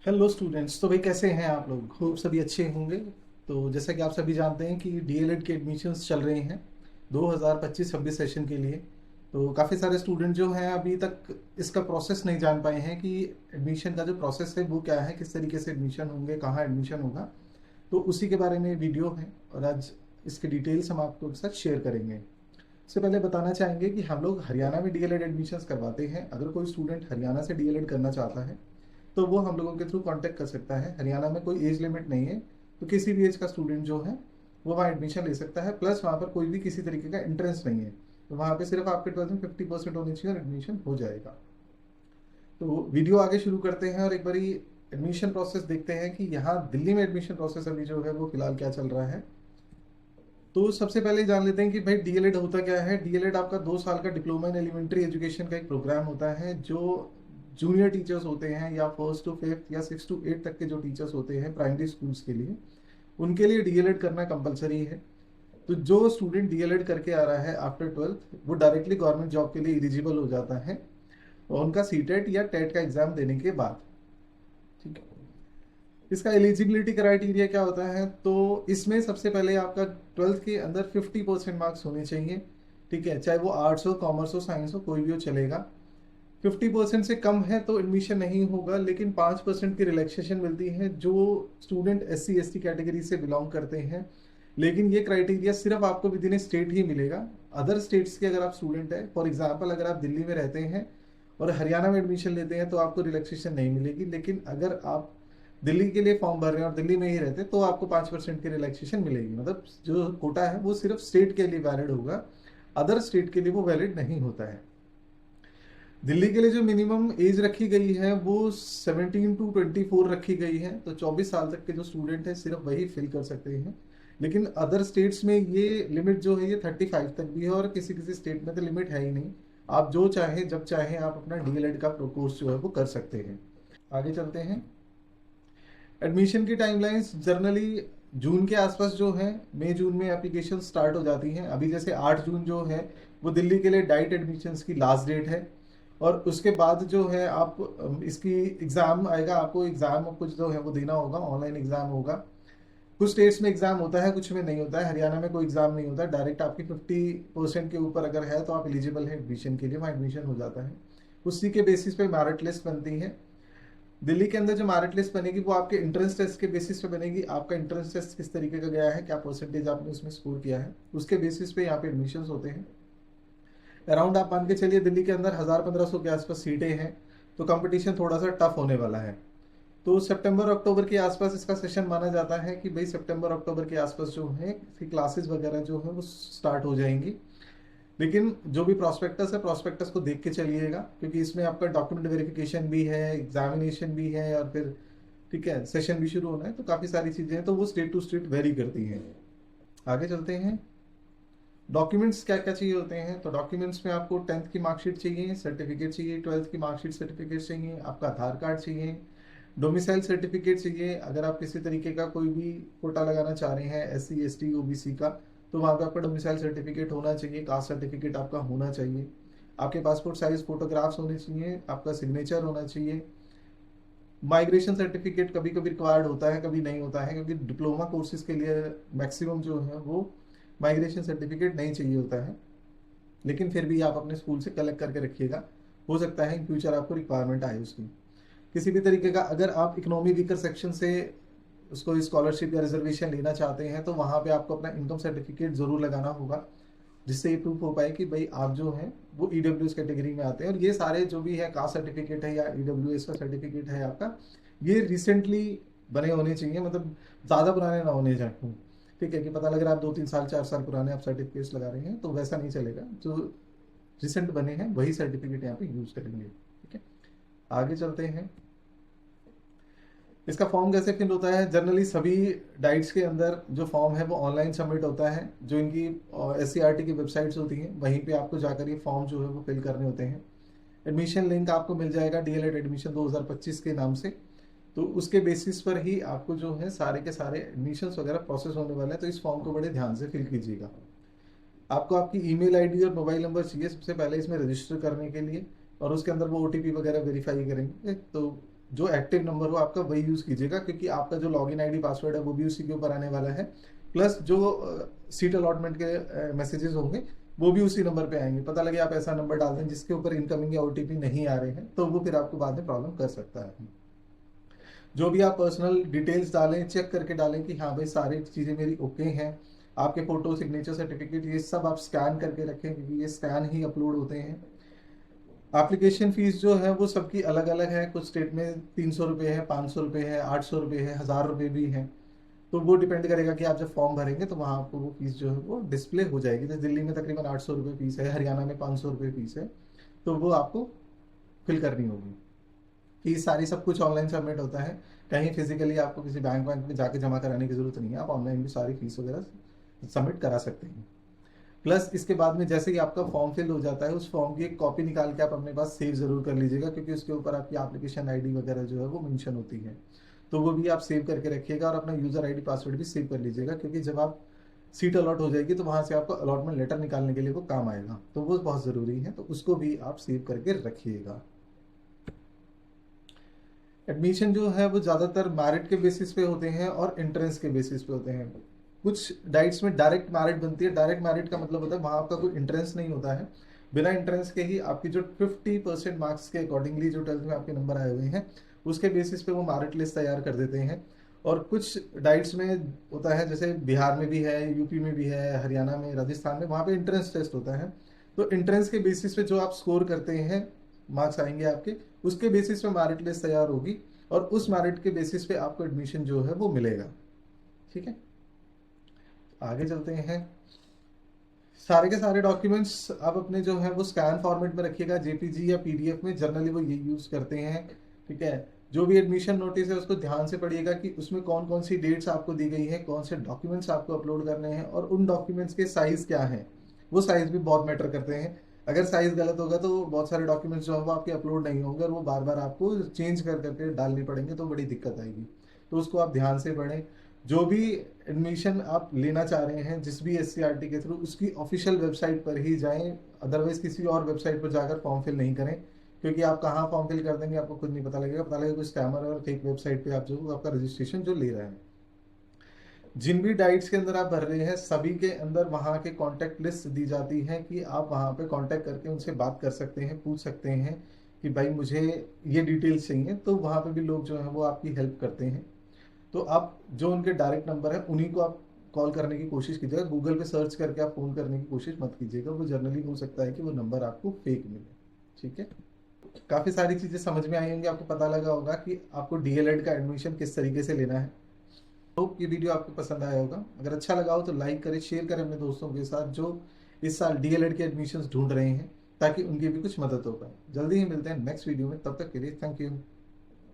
Hello students. तो भाई कैसे हैं आप लोग? खूब सभी अच्छे होंगे। तो जैसा कि आप सभी जानते हैं कि डीएलएड के एडमिशन्स चल रहे हैं 2025-26 सेशन के लिए। तो काफ़ी सारे स्टूडेंट जो हैं अभी तक इसका प्रोसेस नहीं जान पाए हैं कि एडमिशन का जो प्रोसेस है वो क्या है, किस तरीके से एडमिशन होंगे, कहाँ एडमिशन होगा। तो उसी के बारे में वीडियो है और आज इसके डिटेल्स हम आपको साथ शेयर करेंगे। इससे पहले बताना चाहेंगे कि हम लोग हरियाणा में डीएलएड एडमिशन्स करवाते हैं। अगर कोई स्टूडेंट हरियाणा से डीएलएड करना चाहता है तो वो हम लोगों के थ्रू कांटेक्ट कर सकता है। हरियाणा में कोई एज लिमिट नहीं है, तो किसी भी एज का स्टूडेंट जो है वो वहाँ एडमिशन ले सकता है। प्लस वहाँ पर कोई भी किसी तरीके का इंट्रेंस नहीं है, तो वहाँ पे सिर्फ आपके 12 में 50% होनी चाहिए और एडमिशन हो जाएगा। तो वीडियो आगे शुरू करते हैं और एक बारी एडमिशन प्रोसेस देखते हैं कि यहाँ दिल्ली में एडमिशन प्रोसेस अभी जो है वो फिलहाल क्या चल रहा है। तो सबसे पहले जान लेते हैं कि भाई डीएलएड होता क्या है। डीएलएड आपका 2 साल का डिप्लोमा इन एलिमेंट्री एजुकेशन का एक प्रोग्राम होता है जो जूनियर टीचर्स होते हैं या फर्स्ट टू फिफ्थ या 6 to 8 तक के जो टीचर्स होते हैं प्राइमरी स्कूल्स के लिए, उनके लिए डीएलएड करना कंपलसरी है। तो जो स्टूडेंट डीएलएड करके आ रहा है आफ्टर 12th वो डायरेक्टली गवर्नमेंट जॉब के लिए एलिजिबल हो जाता है और उनका सीटेट या टेट का एग्जाम देने के बाद। ठीक है। इसका एलिजिबिलिटी क्राइटेरिया क्या होता है? तो इसमें सबसे पहले आपका 12th के अंदर 50% मार्क्स होने चाहिए। ठीक है, चाहे वो आर्ट्स हो, कॉमर्स हो, साइंस हो, कोई भी हो चलेगा। 50% से कम है तो एडमिशन नहीं होगा, लेकिन 5% की रिलैक्सेशन मिलती है जो स्टूडेंट SC ST कैटेगरी से बिलोंग करते हैं। लेकिन ये क्राइटेरिया सिर्फ आपको विद इन स्टेट ही मिलेगा। अदर स्टेट्स के अगर आप स्टूडेंट है, फॉर एग्जाम्पल अगर आप दिल्ली में रहते हैं और हरियाणा में एडमिशन लेते हैं तो आपको रिलैक्सेशन नहीं मिलेगी। लेकिन अगर आप दिल्ली के लिए फॉर्म भर रहे हैं और दिल्ली में ही रहते हैं तो आपको 5% की रिलैक्सेशन मिलेगी। मतलब जो कोटा है वो सिर्फ स्टेट के लिए वैलिड होगा, अदर स्टेट के लिए वो वैलिड नहीं होता है। दिल्ली के लिए जो मिनिमम एज रखी गई है वो 17 to 24 रखी गई है। तो 24 साल तक के जो स्टूडेंट है सिर्फ वही फिल कर सकते हैं। लेकिन अदर स्टेट्स में ये लिमिट जो है ये 35 तक भी है और किसी किसी स्टेट में तो लिमिट है ही नहीं। आप जो चाहें जब चाहें आप अपना डीएलएड का कोर्स जो है वो कर सकते हैं। आगे चलते हैं। एडमिशन की टाइमलाइंस जनरली जून के आसपास जो है, मई जून में एप्लीकेशन स्टार्ट हो जाती हैं। अभी जैसे 8 जून जो है वो दिल्ली के लिए डाइट एडमिशन्स की लास्ट डेट है। और उसके बाद जो है आप इसकी एग्ज़ाम आएगा, आपको एग्ज़ाम कुछ जो है वो देना होगा, ऑनलाइन एग्ज़ाम होगा। कुछ स्टेट्स में एग्ज़ाम होता है, कुछ में नहीं होता है। हरियाणा में कोई एग्ज़ाम नहीं होता है, डायरेक्ट आपकी 50% के ऊपर अगर है तो आप एलिजिबल है एडमिशन के लिए, वहाँ एडमिशन हो जाता है। उसी के बेसिस पे मेरिट लिस्ट बनती है। दिल्ली के अंदर जो मेरिट लिस्ट बनेगी वो आपके एंट्रेंस टेस्ट के बेसिस पे बनेगी। आपका एंट्रेंस टेस्ट किस तरीके का गया है, क्या परसेंटेज आपने उसमें स्कोर किया है, उसके बेसिस पे यहाँ पे एडमिशन होते हैं। अराउंड आप मान के चलिए दिल्ली के अंदर 1000-1500 के आसपास सीटें हैं, तो कंपटीशन थोड़ा सा टफ होने वाला है। तो सितंबर अक्टूबर के आसपास इसका सेशन माना जाता है कि भाई सितंबर अक्टूबर के आसपास जो है इसकी क्लासेस वगैरह जो है वो स्टार्ट हो जाएंगी। लेकिन जो भी प्रॉस्पेक्टस है, प्रॉस्पेक्टस को देख के चलिएगा, क्योंकि इसमें आपका डॉक्यूमेंट वेरिफिकेशन भी है, एग्जामिनेशन भी है और फिर ठीक है सेशन भी शुरू होना है। तो काफ़ी सारी चीज़ें हैं, तो वो स्टेट टू स्टेट वेरी करती हैं। आगे चलते हैं। डॉक्यूमेंट्स क्या क्या चाहिए होते हैं? तो डॉक्यूमेंट्स में आपको 10th की मार्कशीट चाहिए, सर्टिफिकेट चाहिए, 12th की मार्कशीट सर्टिफिकेट चाहिए, आपका आधार कार्ड चाहिए, डोमिसाइल सर्टिफिकेट चाहिए। अगर आप किसी तरीके का कोई भी कोटा लगाना चाह रहे हैं SC ST OBC का, तो वहाँ पे आपका डोमिसाइल सर्टिफिकेट होना चाहिए, कास्ट सर्टिफिकेट आपका होना चाहिए, आपके पासपोर्ट साइज फोटोग्राफ्स होने चाहिए, आपका सिग्नेचर होना चाहिए। माइग्रेशन सर्टिफिकेट कभी कभी रिक्वायर्ड होता है, कभी नहीं होता है, क्योंकि डिप्लोमा कोर्सेज के लिए मैक्सिमम जो है वो माइग्रेशन सर्टिफिकेट नहीं चाहिए होता है। लेकिन फिर भी आप अपने स्कूल से कलेक्ट करके रखिएगा, हो सकता है इन फ्यूचर आपको रिक्वायरमेंट आए उसकी। किसी भी तरीके का अगर आप इकोनॉमी वीकर सेक्शन से उसको स्कॉलरशिप या रिजर्वेशन लेना चाहते हैं तो वहाँ पे आपको अपना इनकम सर्टिफिकेट जरूर लगाना होगा, जिससे ये प्रूफ हो पाए कि भाई आप जो हैं वो EWS कैटेगरी में आते हैं। और ये सारे जो भी है कास्ट सर्टिफिकेट है या EWS का सर्टिफिकेट है आपका, ये रिसेंटली बने होने चाहिए, मतलब ज़्यादा पुराने ना होने चाहिए। ठीक है, कि पता लग रहा है आप 2-3 साल 4 साल पुराने आप सर्टिफिकेट्स लगा रहे हैं, तो वैसा नहीं चलेगा। जो रिसेंट बने हैं वही सर्टिफिकेट यहाँ पे यूज करेंगे। ठीक है, आगे चलते हैं। इसका फॉर्म कैसे फिल होता है? जनरली सभी डाइट्स के अंदर जो फॉर्म है वो ऑनलाइन सबमिट होता है। जो इनकी SCRT की वेबसाइट्स होती हैं वहीं पे आपको जाकर ये फॉर्म जो है वो फिल करने होते हैं। एडमिशन लिंक आपको मिल जाएगा डीएलएड एडमिशन 2025 के नाम से। तो उसके बेसिस पर ही आपको जो है सारे के सारे एडमिशन्स वगैरह प्रोसेस होने वाले हैं। तो इस फॉर्म को बड़े ध्यान से फिल कीजिएगा। आपको आपकी ईमेल आईडी और मोबाइल नंबर चाहिए सबसे पहले इसमें रजिस्टर करने के लिए, और उसके अंदर वो OTP वगैरह वेरीफाई करेंगे। तो जो एक्टिव नंबर हो आपका वही यूज़ कीजिएगा, क्योंकि आपका जो लॉगिन आईडी पासवर्ड है वो भी उसी के ऊपर आने वाला है। प्लस जो सीट अलॉटमेंट के मैसेजेस होंगे वो भी उसी नंबर पे आएंगे। पता लगे आप ऐसा नंबर डाल दें जिसके ऊपर इनकमिंग या ओटीपी नहीं आ रहे हैं, तो वो फिर आपको बाद में प्रॉब्लम कर सकता है। जो भी आप पर्सनल डिटेल्स डालें, चेक करके डालें कि हाँ भाई सारी चीज़ें मेरी ओके हैं। आपके फोटो, सिग्नेचर, सर्टिफिकेट, ये सब आप स्कैन करके रखें, क्योंकि ये स्कैन ही अपलोड होते हैं। एप्लीकेशन फीस जो है वो सबकी अलग अलग है। कुछ स्टेट में 300 रुपये है, 500 रुपये है, 800 रुपये है, 1000 रुपये भी है। तो वो डिपेंड करेगा कि आप जब फॉर्म भरेंगे तो वहाँ आपको वो फीस जो है वो डिस्प्ले हो जाएगी। जैसे दिल्ली में तकरीबन 800 रुपये फीस है, हरियाणा में 500 रुपये फीस है, तो वो आपको फिल करनी होगी। फीस सारी सब कुछ ऑनलाइन सबमिट होता है, कहीं फिजिकली आपको किसी बैंक में जाके जमा कराने की जरूरत नहीं है। आप ऑनलाइन भी सारी फीस वगैरह सबमिट करा सकते हैं। प्लस इसके बाद में जैसे ही आपका फॉर्म फिल हो जाता है, उस फॉर्म की एक कॉपी निकाल के आप अपने पास सेव जरूर कर लीजिएगा, क्योंकि उसके ऊपर आपकी एप्लीकेशन आईडी वगैरह जो है वो मेंशन होती है। तो वो भी आप सेव करके रखिएगा, और अपना यूजर आईडी पासवर्ड भी सेव कर लीजिएगा, क्योंकि जब आप सीट अलॉट हो जाएगी तो वहां से आपको अलॉटमेंट लेटर निकालने के लिए वो काम आएगा, तो वो बहुत जरूरी है, तो उसको भी आप सेव करके रखिएगा। एडमिशन जो है वो ज़्यादातर मेरिट के बेसिस पे होते हैं और एंट्रेंस के बेसिस पे होते हैं। कुछ डाइट्स में डायरेक्ट मेरिट बनती है। डायरेक्ट मेरिट का मतलब होता है वहाँ आपका कोई एंट्रेंस नहीं होता है, बिना एंट्रेंस के ही आपकी जो 50% मार्क्स के अकॉर्डिंगली जो 12th में आपके नंबर आए हुए हैं उसके बेसिस पे वो मेरिट लिस्ट तैयार कर देते हैं। और कुछ डाइट्स में होता है, जैसे बिहार में भी है, यूपी में भी है, हरियाणा में, राजस्थान में, वहाँ पे एंट्रेंस टेस्ट होता है। तो एंट्रेंस के बेसिस पे जो आप स्कोर करते हैं, मार्क्स आएंगे आपके, उसके बेसिस पे मेरिट लिस्ट तैयार होगी, और उस मेरिट के बेसिस पे आपको एडमिशन जो है वो मिलेगा। ठीक है, आगे चलते हैं। सारे के सारे डॉक्यूमेंट्स आप अपने जो है वो स्कैन फॉर्मेट में रखिएगा, जेपीजी या पीडीएफ में। जनरली वो ये यूज करते हैं। ठीक है, जो भी एडमिशन नोटिस है उसको ध्यान से पढ़िएगा कि उसमें कौन कौन सी डेट्स आपको दी गई है, कौन से डॉक्यूमेंट्स आपको अपलोड करने हैं, और उन डॉक्यूमेंट्स के साइज क्या है। वो साइज भी बहुत मैटर करते हैं। अगर साइज गलत होगा तो बहुत सारे डॉक्यूमेंट्स जो है वो आपके अपलोड नहीं होंगे, और वो बार बार आपको चेंज कर करके डालने पड़ेंगे, तो बड़ी दिक्कत आएगी। तो उसको आप ध्यान से पढ़ें। जो भी एडमिशन आप लेना चाह रहे हैं जिस भी एससीईआरटी के थ्रू, उसकी ऑफिशियल वेबसाइट पर ही जाएं। अदरवाइज किसी और वेबसाइट पर जाकर फॉर्म फिल नहीं करें, क्योंकि आप कहाँ फॉर्म फिल कर देंगे आपको खुद नहीं पता लगेगा। पता लगेगा कोई स्कैमर और फेक वेबसाइट पे आप जो आपका रजिस्ट्रेशन जो ले रहे हैं। जिन भी डाइट्स के अंदर आप भर रहे हैं सभी के अंदर वहाँ के कॉन्टैक्ट लिस्ट दी जाती है, कि आप वहाँ पे कॉन्टैक्ट करके उनसे बात कर सकते हैं, पूछ सकते हैं कि भाई मुझे ये डिटेल्स चाहिए। तो वहाँ पे भी लोग जो हैं वो आपकी हेल्प करते हैं। तो आप जो उनके डायरेक्ट नंबर है उन्हीं को आप कॉल करने की कोशिश कीजिएगा। गूगल पे सर्च करके आप फोन करने की कोशिश मत कीजिएगा, वो जनरली हो सकता है कि वो नंबर आपको फेक मिले। ठीक है, काफ़ी सारी चीज़ें समझ में आई होंगी, आपको पता लगा होगा कि आपको डीएलएड का एडमिशन किस तरीके से लेना है। होप ये वीडियो आपको पसंद आया होगा। अगर अच्छा लगा हो तो लाइक करें, शेयर करें अपने दोस्तों के साथ जो इस साल डीएलएड के एडमिशन्स ढूंढ रहे हैं, ताकि उनकी भी कुछ मदद हो पाए। जल्दी ही मिलते हैं नेक्स्ट वीडियो में, तब तक के लिए थैंक यू।